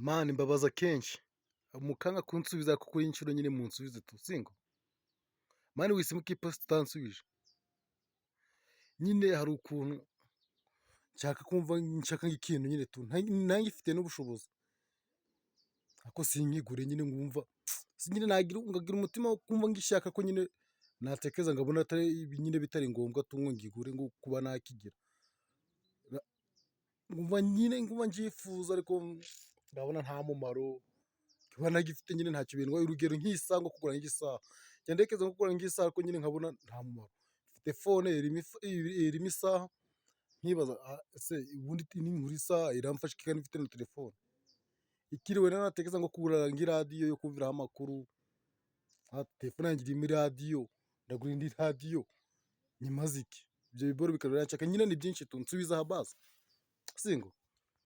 mani mbabaza kenshi mukanga kunsubiza ko kuri inshuro nyine munsubize tu singo mani wisimo kipost utansubije nyine hari ukuntu nshaka kumva nshaka nk'ikintu nyine tu nanjye ifite n'ubushobozi ako sinkigure nyine ngumva nyine ngagira umutima wo kumva ngishaka ko nyine natekereza ngabona atari nyine bitari ngombwa tu ngo ngigure ngo kuba nakigira ngumva njifuza ariko ndabona nta mumaro kuba nagifite nyine ntacyo bintwaye urugero nk'isaha ngo kugura nk'isaha njya ntekereza nko kugura nk'isaha ariko nyine nkabona nta mumaro telefone irimo isaha nkibaza ese ubundi ninkura isaha iramfasha iki kandi mfite na telefone ikiriwe natekereza ngo kugura nk'iradiyo yo kumviraho amakuru telefone yanjye irimo iradiyo ndagura indi radiyo nyimaze iki ibyo biboro bikaba biranshaka nyine ni byinshi tu nsubiza aha basi singo